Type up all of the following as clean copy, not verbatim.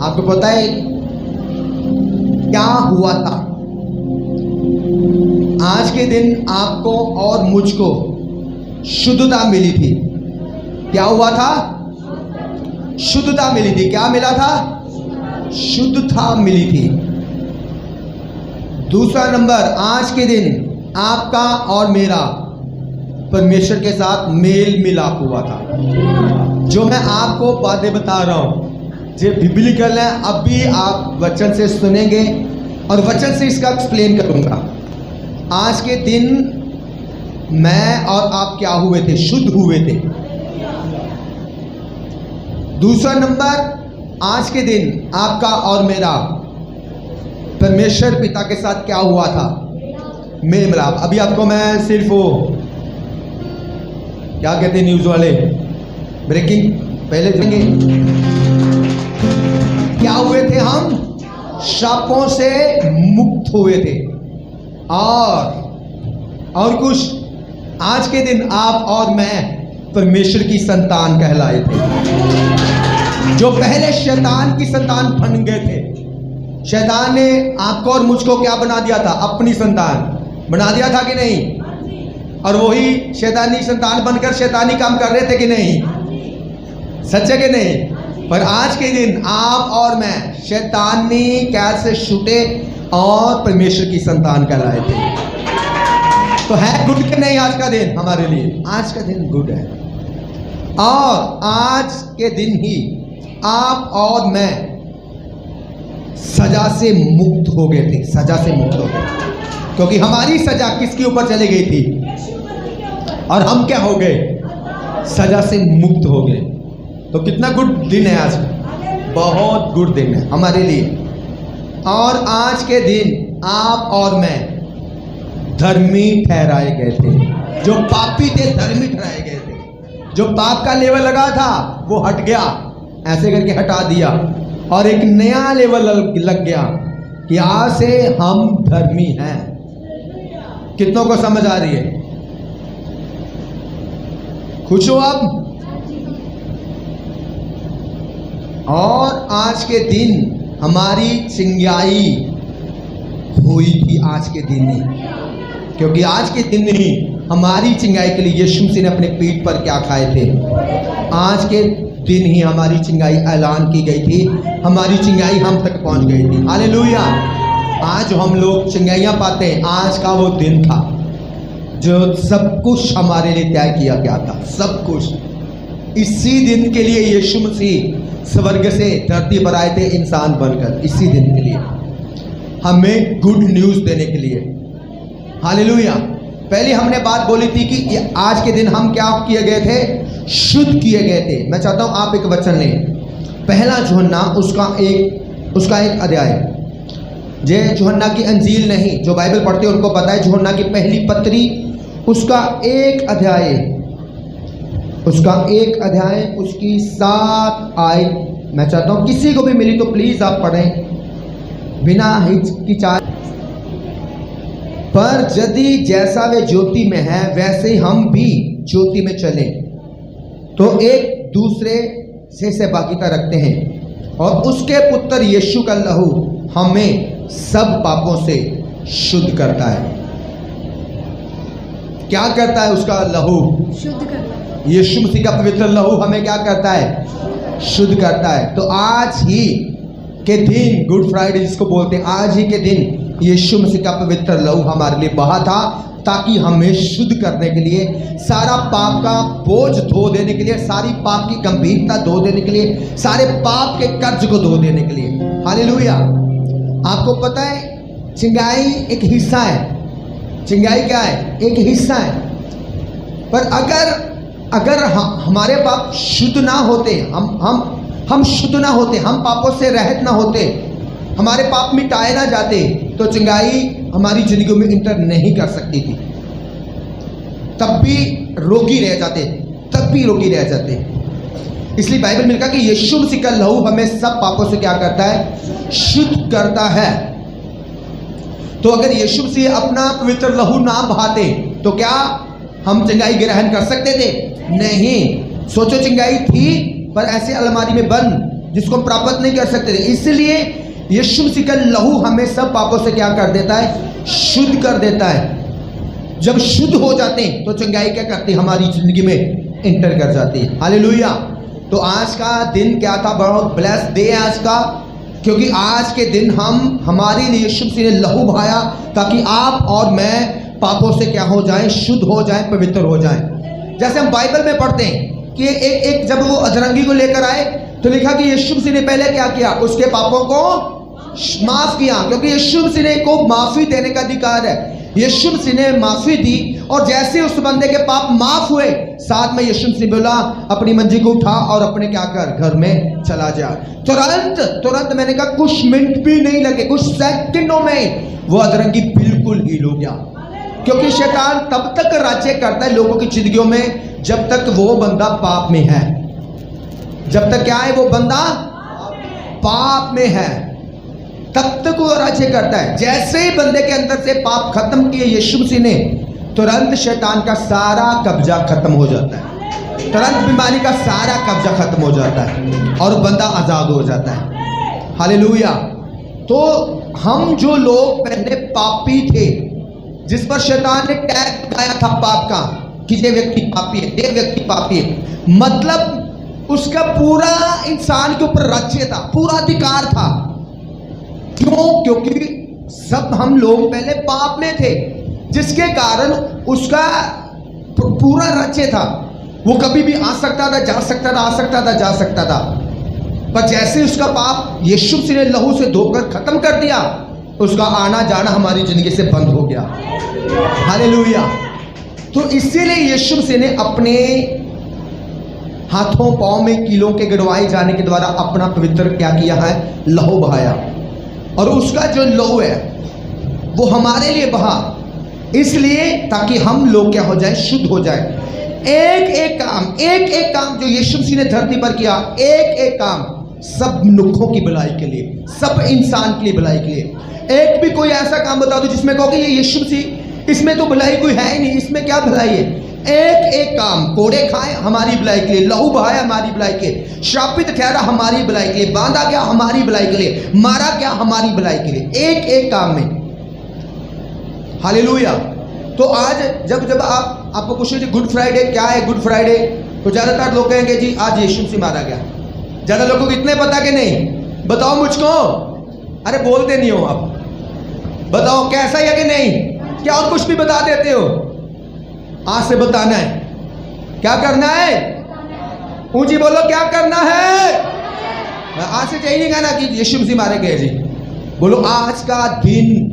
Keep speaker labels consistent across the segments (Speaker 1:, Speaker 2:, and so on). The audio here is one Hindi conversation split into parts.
Speaker 1: आपको पता है क्या हुआ था? आज के दिन आपको और मुझको शुद्धता मिली थी। क्या हुआ था? शुद्धता मिली थी। क्या मिला था? शुद्धता मिली थी। दूसरा नंबर, आज के दिन आपका और मेरा परमेश्वर के साथ मेल मिलाप हुआ था। जो मैं आपको बातें बता रहा हूं जो बिब्लिकल है, अभी आप वचन से सुनेंगे और वचन से इसका एक्सप्लेन करूंगा। आज के दिन मैं और आप क्या हुए थे? शुद्ध हुए थे। दूसरा नंबर, आज के दिन आपका और मेरा परमेश्वर पिता के साथ क्या हुआ था? मेल मिलाप। अभी आपको मैं सिर्फ वो क्या कहते हैं न्यूज वाले, ब्रेकिंग पहले देंगे। क्या हुए थे? हम शापों से मुक्त हुए थे। और कुछ, आज के दिन आप और मैं परमेश्वर की संतान कहलाए थे। जो पहले शैतान की संतान बन गए थे, शैतान ने आपको और मुझको क्या बना दिया था? अपनी संतान बना दिया था कि नहीं? और वही शैतानी संतान बनकर शैतानी काम कर रहे थे कि नहीं? सच है कि नहीं? पर आज के दिन आप और मैं शैतानी कैद से छूटे और परमेश्वर की संतान कहलाए थे। तो है गुड के नहीं आज का दिन हमारे लिए? आज का दिन गुड है। और आज के दिन ही आप और मैं सजा से मुक्त हो गए थे। सजा से मुक्त हो गए क्योंकि हमारी सजा किसके ऊपर चली गई थी? और हम क्या हो गए? सजा से मुक्त हो गए। तो कितना गुड दिन है आज? बहुत गुड दिन है हमारे लिए। और आज के दिन आप और मैं धर्मी ठहराए गए थे। जो पापी थे धर्मी ठहराए गए थे। जो पाप का लेवल लगा था वो हट गया, ऐसे करके हटा दिया और एक नया लेवल लग गया कि आज से हम धर्मी हैं। कितनों को समझ आ रही है? खुश हो अब? और आज के दिन हमारी चिंगाई हुई थी। आज के दिन ही, क्योंकि आज के दिन ही हमारी चिंगाई के लिए यीशु मसीह ने अपने पीठ पर क्या खाए थे? आज के दिन ही हमारी चिंगाई ऐलान की गई थी। हमारी चिंगाई हम तक पहुंच गई थी। हालेलुया। आज हम लोग चिंगाइयां पाते हैं, आज का वो दिन था जो सब कुछ हमारे लिए तय किया गया था। सब कुछ इसी दिन के लिए यीशु मसीह स्वर्ग से धरती पर आए थे इंसान बनकर। इसी दिन के लिए हमें गुड न्यूज देने के लिए। हालेलुया। पहले हमने बात बोली थी कि आज के दिन हम क्या किए गए थे? शुद्ध किए गए थे। मैं चाहता हूं आप एक वचन लें, पहला यूहन्ना उसका एक अध्याय। जे यूहन्ना की अंजील नहीं, जो बाइबल पढ़ते हैं उनको पता है यूहन्ना की पहली पत्री उसका एक अध्याय उसकी 7 आयत। मैं चाहता हूं किसी को भी मिली तो प्लीज आप पढ़ें बिना हिचकिचाए। पर यदि जैसा वे ज्योति में है वैसे हम भी ज्योति में चले तो एक दूसरे से सहभागिता रखते हैं और उसके पुत्र यीशु का लहू हमें सब पापों से शुद्ध करता है। क्या करता है? उसका लहू शुद्ध करता है। यीशु मसीह का पवित्र लहू हमें क्या करता है? शुद्ध करता है। तो आज ही के दिन, गुड फ्राइडे जिसको बोलते हैं, आज ही के दिन यीशु मसीह का पवित्र लहू हमारे लिए बहा था ताकि हमें शुद्ध करने के लिए, सारा पाप का बोझ धो देने के लिए, सारी पाप की गंभीरता धो देने के लिए, सारे पाप के कर्ज को धो देने के लिए। हालेलुया। आपको पता है चिंगाई एक हिस्सा है। चिंगाई क्या है? एक हिस्सा है। पर अगर हमारे पाप शुद्ध ना होते, हम शुद्ध ना होते, हम पापों से रहित ना होते, हमारे पाप मिटाए ना जाते, तो चिंगाई हमारी जिंदगी में इंटर नहीं कर सकती थी। तब भी रोगी रह जाते। इसलिए बाइबल में लिखा कि यीशु मसीह का लहू हमें सब पापों से क्या करता है? शुद्ध करता है। तो अगर यीशु मसीह अपना पवित्र लहू ना बहाते तो क्या हम चिंगाई ग्रहण कर सकते थे? नहीं। सोचो चिंगाई थी पर ऐसे अलमारी में बंद जिसको हम प्राप्त नहीं कर सकते थे। इसलिए यीशु मसीह का लहू हमें सब पापों से क्या कर देता है? शुद्ध कर देता है। जब शुद्ध हो जाते हैं तो चंगाई क्या करती है? हमारी जिंदगी में एंटर कर जाती है। हालेलुया। तो आज का दिन क्या था? बहुत ब्लेस डे है आज का, क्योंकि आज के दिन हमारे लिए यीशु मसीह ने लहू बहाया ताकि आप और मैं पापों से क्या हो जाए? शुद्ध हो जाए, पवित्र हो जाए। जैसे हम बाइबल में पढ़ते हैं कि एक जब वो अधरंगी को लेकर आए तो लिखा कि यीशु मसीह ने पहले क्या किया? उसके पापों को माफ किया, क्योंकि यीशु मसीह ने को माफी देने का अधिकार है। यीशु मसीह ने माफी दी और जैसे उस बंदे के पाप माफ हुए, साथ में यीशु मसीह बोला अपनी मंजी को उठा और अपने क्या कर? घर में चला जा। तुरंत मैंने कहा कुछ मिनट भी नहीं लगे, कुछ सेकंडों में वो अधरंगी बिल्कुल हील हो गया। क्योंकि शैतान तब तक राज्य करता है लोगों की जिंदगियों में जब तक वो बंदा पाप में है। जब तक क्या है? वो बंदा पाप में है, तब तक वो राज्य करता है। जैसे ही बंदे के अंदर से पाप खत्म किए यीशु मसीह ने, तुरंत शैतान का सारा कब्जा खत्म हो जाता है, तुरंत बीमारी का सारा कब्जा खत्म हो जाता है और बंदा आजाद हो जाता है। हालेलुया। तो हम जो लोग पहले पापी थे, जिस पर शैतान ने टैग लगाया था पाप का कि ये व्यक्ति पापी है, ये व्यक्ति पापी है, मतलब उसका पूरा इंसान के ऊपर राज्य था, पूरा अधिकार था। क्यों? क्योंकि सब हम लोग पहले पाप में थे, जिसके कारण उसका पूरा राज्य था। वो कभी भी आ सकता था, जा सकता था, आ सकता था, जा सकता था। पर जैसे उसका पाप यीशु मसीह ने लहू से धोकर खत्म कर दिया, उसका आना जाना हमारी जिंदगी से बंद हो गया। हालेलुया। तो इसीलिए यीशु मसीह ने अपने हाथों पांव में कीलों के गिरवाए जाने के द्वारा अपना पवित्र क्या किया है? लहू बहाया। और उसका जो लहू है वो हमारे लिए बहा, इसलिए ताकि हम लोग क्या हो जाए? शुद्ध हो जाए। एक एक काम जो यीशु मसीह ने धरती पर किया, एक काम सब मनुष्यों की भलाई के लिए, सब इंसान के लिए भलाई के लिए। एक भी कोई ऐसा काम बता दो जिसमें कहोगे ये यीशु मसीह, इसमें तो भलाई कोई है ही नहीं, इसमें क्या भलाई है? एक काम, कोड़े खाए हमारी भलाई के लिए, लहू बहाया हमारी भलाई के लिए, श्रापित ठहरा हमारी भलाई के लिए, बांधा गया हमारी भलाई के लिए, मारा गया हमारी भलाई के लिए, एक काम में। हालेलुया। तो आज जब आपको पूछे गुड फ्राइडे क्या है? गुड फ्राइडे तो ज्यादातर लोग कहेंगे जी आज यीशु मसीह मारा गया। ज्यादा लोगों को इतने पता कि नहीं? बताओ मुझको। अरे बोलते नहीं हो आप, बताओ कैसा है कि नहीं? क्या और कुछ भी बता देते हो? आज से बताना है। क्या करना है? ऊंची बोलो, क्या करना है? आज से यही नहीं कहना कि यीशु मसीह मारे गए जी। बोलो आज का दिन,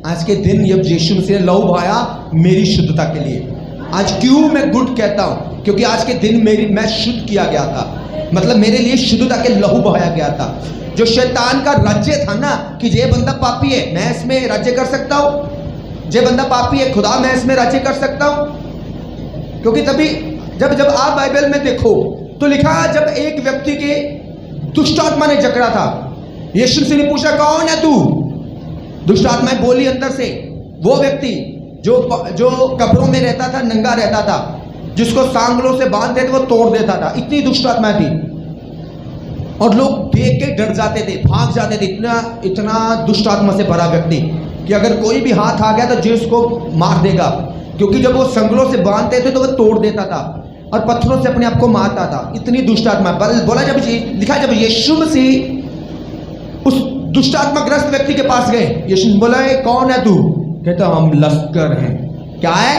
Speaker 1: आज के दिन जब यीशु मसीह ने लहू बहाया मेरी शुद्धता के लिए। आज क्यों मैं गुड कहता हूं? क्योंकि आज के दिन मैं शुद्ध किया गया था, मतलब मेरे लिए शुद्धता के लहू बहाया गया था। जो शैतान का राज्य था ना कि ये बंदा पापी है, मैं इसमें राज्य कर सकता हूं, ये बंदा पापी है, खुदा मैं इसमें राज्य कर सकता हूं। क्योंकि तभी जब आप बाइबल में देखो तो लिखा जब एक व्यक्ति के दुष्ट आत्मा ने जकड़ा था, यीशु मसीह ने पूछा कौन है तू? दुष्ट आत्माएं बोली अंदर से। वो व्यक्ति जो कब्रों में रहता था, नंगा रहता था, जिसको सांगलों से बांध देते वो तोड़ देता था, इतनी दुष्ट आत्माएं थी। और लोग देख के डर जाते थे, भाग जाते थे। इतना दुष्ट आत्मा से भरा व्यक्ति कि अगर कोई भी हाथ आ गया तो जो उसको मार देगा, क्योंकि जब वो संगलों से बांधते थे तो वो तोड़ देता था और पत्थरों से अपने आप को मारता था। इतनी दुष्ट आत्मा। बोला जब लिखा जब यीशु मसीह उस दुष्ट आत्माग्रस्त व्यक्ति के पास गए, यीशु ने बोला कौन है तू? कहता हम लश्कर हैं। क्या है?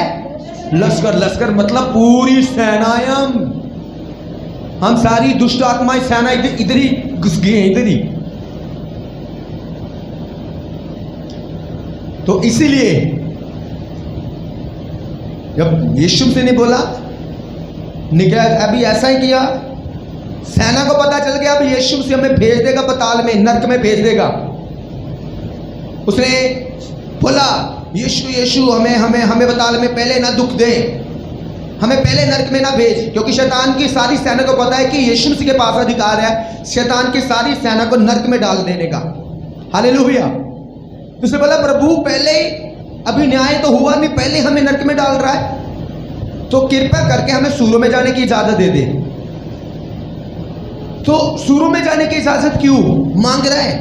Speaker 1: लश्कर। लश्कर मतलब पूरी सेनाएं, हम सारी दुष्ट आत्माएं सेना इधर ही घुस गए हैं, इधर ही। तो इसीलिए जब यीशु मसीह ने बोला निकला, अभी ऐसा ही किया, सेना को पता चल गया अब यीशु मसीह हमें भेज देगा पताल में, नरक में भेज देगा। उसने बोला यीशु यीशु हमें पताल में पहले ना दुख दे, हमें पहले नरक में ना भेज, क्योंकि शैतान की सारी सेना को पता है कि यीशु मसीह के पास अधिकार है शैतान की सारी सेना को नरक में डाल देने का। हालेलुया। उसने बोला प्रभु पहले अभी न्याय तो हुआ नहीं, पहले हमें नरक में डाल रहा है, तो कृपा करके हमें सूरों में जाने की इजाजत दे दे। तो सूरों में जाने की इजाजत क्यों मांग रहा है?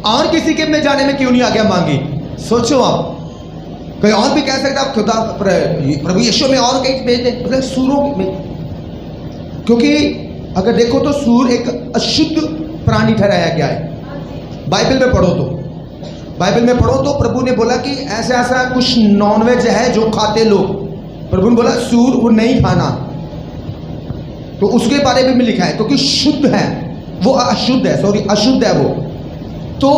Speaker 1: और किसी के में जाने में क्यों नहीं आज्ञा मांगी? सोचो आप, कोई और भी कह सकता है खुदा प्रभु यीशु में और कहीं भेज दे, मतलब सूरों में। क्योंकि अगर देखो तो सूर एक अशुद्ध प्राणी ठहराया गया है। बाइबल में पढ़ो तो प्रभु ने बोला कि ऐसा ऐसा कुछ नॉनवेज है जो खाते लोग, प्रभु ने बोला सूर वो नहीं खाना, तो उसके बारे में भी लिखा है क्योंकि शुद्ध है वो, अशुद्ध है, सॉरी अशुद्ध है वो। तो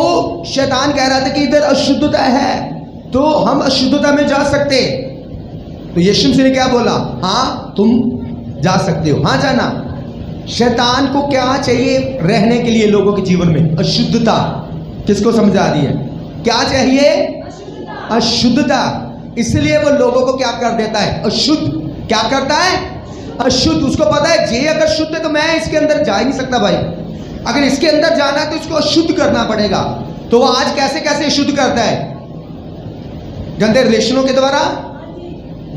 Speaker 1: शैतान कह रहा था कि इधर अशुद्धता है तो हम अशुद्धता में जा सकते, तो यीशु मसीह ने क्या बोला? हाँ तुम जा सकते हो, हाँ जाना। शैतान को क्या चाहिए रहने के लिए लोगों के जीवन में? अशुद्धता। किसको समझ आ रही है? क्या चाहिए? अशुद्धता। इसलिए वो लोगों को क्या कर देता है? अशुद्ध। क्या करता है? अशुद्ध। उसको पता है जे अगर शुद्ध है तो मैं इसके अंदर जा ही नहीं सकता भाई, अगर इसके अंदर जाना है तो इसको अशुद्ध करना पड़ेगा। तो वो आज कैसे कैसे शुद्ध करता है? गंदे रिलेशनों के द्वारा,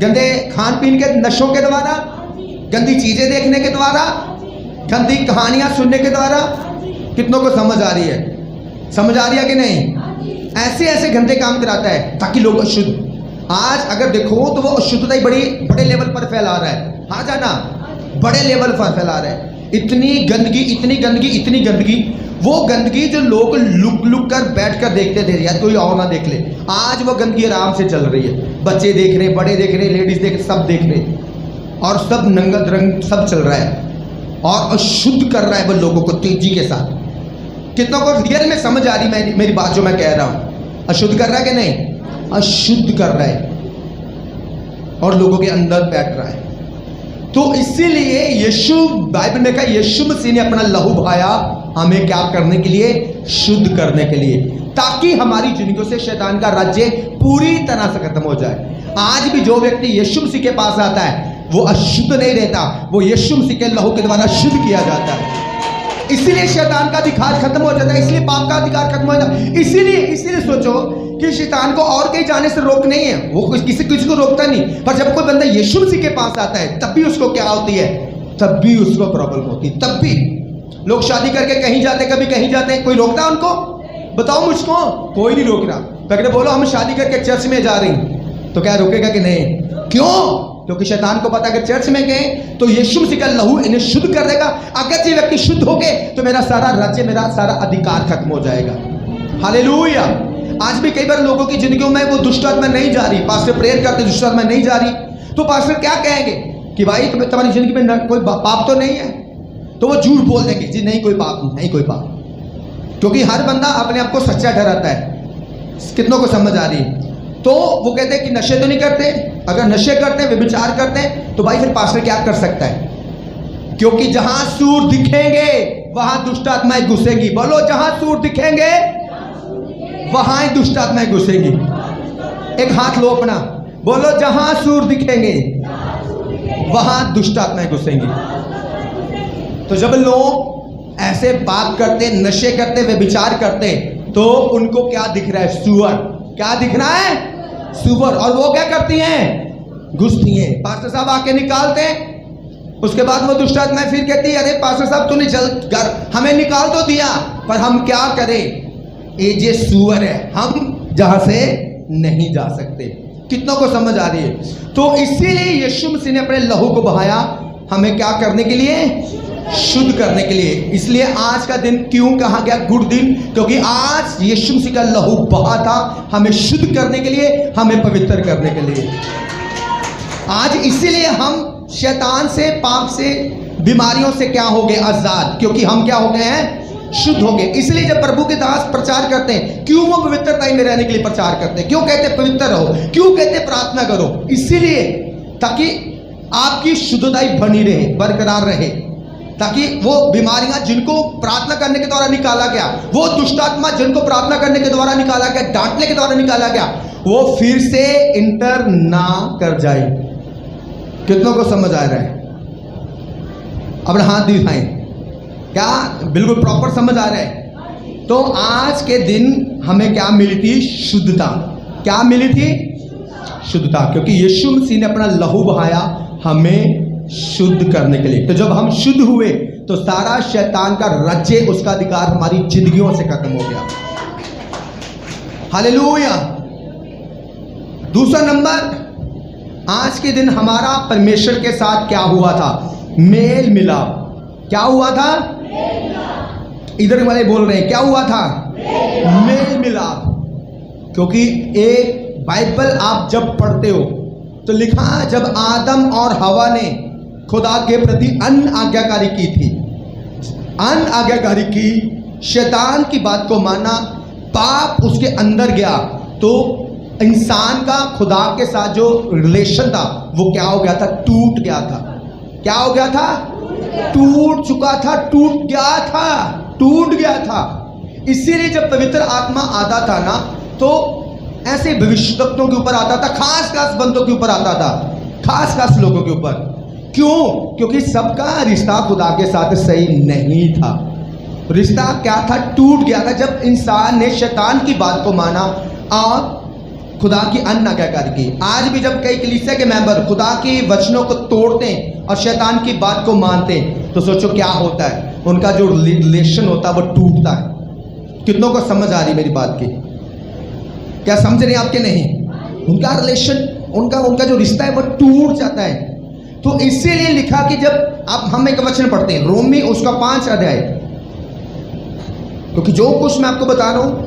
Speaker 1: गंदे खान पीन के नशों के द्वारा, गंदी चीजें देखने के द्वारा, गंदी कहानियां सुनने के द्वारा। कितनों को समझ आ रही है? समझ आ रही है कि नहीं? ऐसे ऐसे गंदे काम कराता है ताकि लोग अशुद्ध। आज अगर देखो तो वो अशुद्धता ही बड़े लेवल पर फैला रहा है। हाँ जाना, बड़े लेवल पर फैला रहा है। इतनी गंदगी, इतनी गंदगी, इतनी गंदगी, वो गंदगी जो लोग लुक कर बैठ कर देखते थे यार कोई और ना देख ले, आज वो गंदगी आराम से चल रही है। बच्चे देख रहे, बड़े देख रहे, लेडीज देख रहे, सब देख रहे, और सब नंगत रंग सब चल रहा है और अशुद्ध कर रहा है वो लोगों को तेजी के साथ। कितना को रियल में समझ आ रही मेरी बात जो मैं कह रहा हूं? अशुद्ध कर रहा है कि नहीं? अशुद्ध कर रहा है और लोगों के अंदर बैठ रहा है। तो इसीलिए यीशु, बाइबल में कहा यीशु मसीह ने अपना लहू बहाया हमें क्या करने के लिए? शुद्ध करने के लिए, ताकि हमारी जिंदगियों से शैतान का राज्य पूरी तरह से खत्म हो जाए। आज भी जो व्यक्ति यीशु मसीह के पास आता है वो अशुद्ध नहीं रहता, वो यीशु मसीह के लहू के द्वारा शुद्ध किया जाता है। इसीलिए शैतान का अधिकार खत्म हो जाता है, इसलिए पाप का अधिकार खत्म हो जाता है। इसीलिए सोचो कि शैतान को और कहीं जाने से रोक नहीं है, वो किसी को रोकता नहीं, पर जब कोई बंदा यीशु मसीह के पास आता है तब भी उसको क्या होती है? तब भी उसको प्रॉब्लम होती है। तब भी लोग शादी करके कहीं जाते, कभी कहीं जाते हैं, कोई रोकता है उनको? बताओ मुझको, कोई नहीं रोक रहा। अगर बोलो हम शादी करके चर्च में जा रही, तो क्या रोकेगा कि नहीं? क्यों? क्योंकि शैतान को पता अगर चर्च में गए तो यीशु मसीह का लहू इन्हें शुद्ध कर देगा। अगर ये व्यक्ति शुद्ध हो गए तो मेरा सारा राज्य, मेरा सारा अधिकार खत्म हो जाएगा। हालेलुया। आज भी कई बार लोगों की जिंदगियों में वो दुष्ट आत्मा नहीं जा रही, पास्टर प्रेयर करते दुष्ट आत्मा नहीं जा रही, तो पास्टर क्या कहेंगे कि भाई तुम्हारी जिंदगी में कोई पाप तो नहीं है? तो वो झूठ बोल देंगे जी नहीं कोई पाप नहीं, कोई पाप, क्योंकि हर बंदा अपने आप को सच्चा ठहराता है। कितनों को समझ आ रही है? तो वो कहते हैं कि नशे तो नहीं करते, अगर नशे करते हैं, व्यभिचार करते हैं, तो भाई फिर पास्टर क्या कर सकता है? क्योंकि जहां सूर दिखेंगे वहां दुष्ट आत्माएं घुसेंगी। बोलो, जहां सूर दिखेंगे वहां ही दुष्ट आत्माएं घुसेंगी। एक हाथ लो अपना, बोलो जहां सूर दिखेंगे वहां दुष्ट आत्माएं घुसेंगी। तो जब लोग ऐसे पाप करते, नशे करते, व्यभिचार करते, तो उनको क्या दिख रहा है? सुअर। क्या दिख रहा है? सुअर। और वो क्या करती हैं? घुसती हैं। पास्टर साहब आके निकालते हैं, उसके बाद वो दुष्ट आत्माएं फिर कहती है अरे पास्टर साहब तूने जल्द हमें निकाल तो दिया, पर हम क्या करें? ये सुअर है, हम जहां से नहीं जा सकते। कितनों को समझ आ रही है? तो इसीलिए यीशु मसीह ने अपने लहू को बहाया हमें क्या करने के लिए? शुद्ध करने के लिए। इसलिए आज का दिन क्यों कहा गया गुड दिन? क्योंकि आज यीशु मसीह का लहू बहा था हमें शुद्ध करने के लिए, हमें पवित्र करने के लिए। आज इसीलिए हम शैतान से, पाप से, बीमारियों से क्या हो गए? आजाद। क्योंकि हम क्या हो गए हैं? शुद्ध हो गए। इसलिए जब प्रभु के दास प्रचार करते हैं, क्यों वो पवित्रता में रहने के लिए प्रचार करते हैं? क्यों कहते हैं पवित्र रहो? क्यों कहते हैं प्रार्थना करो? इसीलिए ताकि आपकी शुद्धता बनी रहे, बरकरार रहे, ताकि वो बीमारियां जिनको प्रार्थना करने के द्वारा निकाला गया, वो दुष्ट आत्मा जिनको प्रार्थना करने के द्वारा निकाला गया, डांटने के द्वारा निकाला गया, वो फिर से इंटर ना कर जाए। कितनों को समझ आ रहा है? अपना हाथ दिखाएं। क्या बिल्कुल प्रॉपर समझ आ रहा है? तो आज के दिन हमें क्या मिली थी? शुद्धता। क्या मिली थी? शुद्धता। क्योंकि यीशु मसीह ने अपना लहू बहाया हमें शुद्ध करने के लिए। तो जब हम शुद्ध हुए तो सारा शैतान का राज्य, उसका अधिकार हमारी जिंदगियों से खत्म हो गया। हालेलुया। दूसरा नंबर, आज के दिन हमारा परमेश्वर के साथ क्या हुआ था? मेल मिलाप। क्या हुआ था? इधर वाले बोल रहे हैं क्या हुआ था? मेल मिलाप। क्योंकि एक बाइबल आप जब पढ़ते हो तो लिखा है जब आदम और हवा ने खुदा के प्रति अनआज्ञाकारी की थी, अनआज्ञाकारी की, शैतान की बात को माना, पाप उसके अंदर गया, तो इंसान का खुदा के साथ जो रिलेशन था वो क्या हो गया था? टूट गया था। क्या हो गया था? टूट चुका था, टूट गया था, टूट गया था। इसीलिए जब पवित्र आत्मा आता था ना, तो ऐसे भविष्यवक्ताओं के ऊपर आता था, खास खास बंदों के ऊपर आता था, खास खास लोगों के ऊपर। क्यों? क्योंकि सबका रिश्ता खुदा के साथ सही नहीं था। रिश्ता क्या था? टूट गया था जब इंसान ने शैतान की बात को माना और खुदा की अनआज्ञाकारी की। आज भी जब कई कलीसिया के मेंबर खुदा के वचनों को तोड़ते हैं और शैतान की बात को मानते हैं, तो सोचो क्या होता है? उनका जो रिलेशन होता है वो टूटता है। कितनों को समझ आ रही मेरी बात की? क्या समझ रहे आपके? नहीं। उनका रिलेशन, उनका जो रिश्ता है वो टूट जाता है। तो इसीलिए लिखा कि जब आप हम एक वचन पढ़ते हैं रोमी उसका 5 अध्याय, क्योंकि जो कुछ मैं आपको बता रहा हूं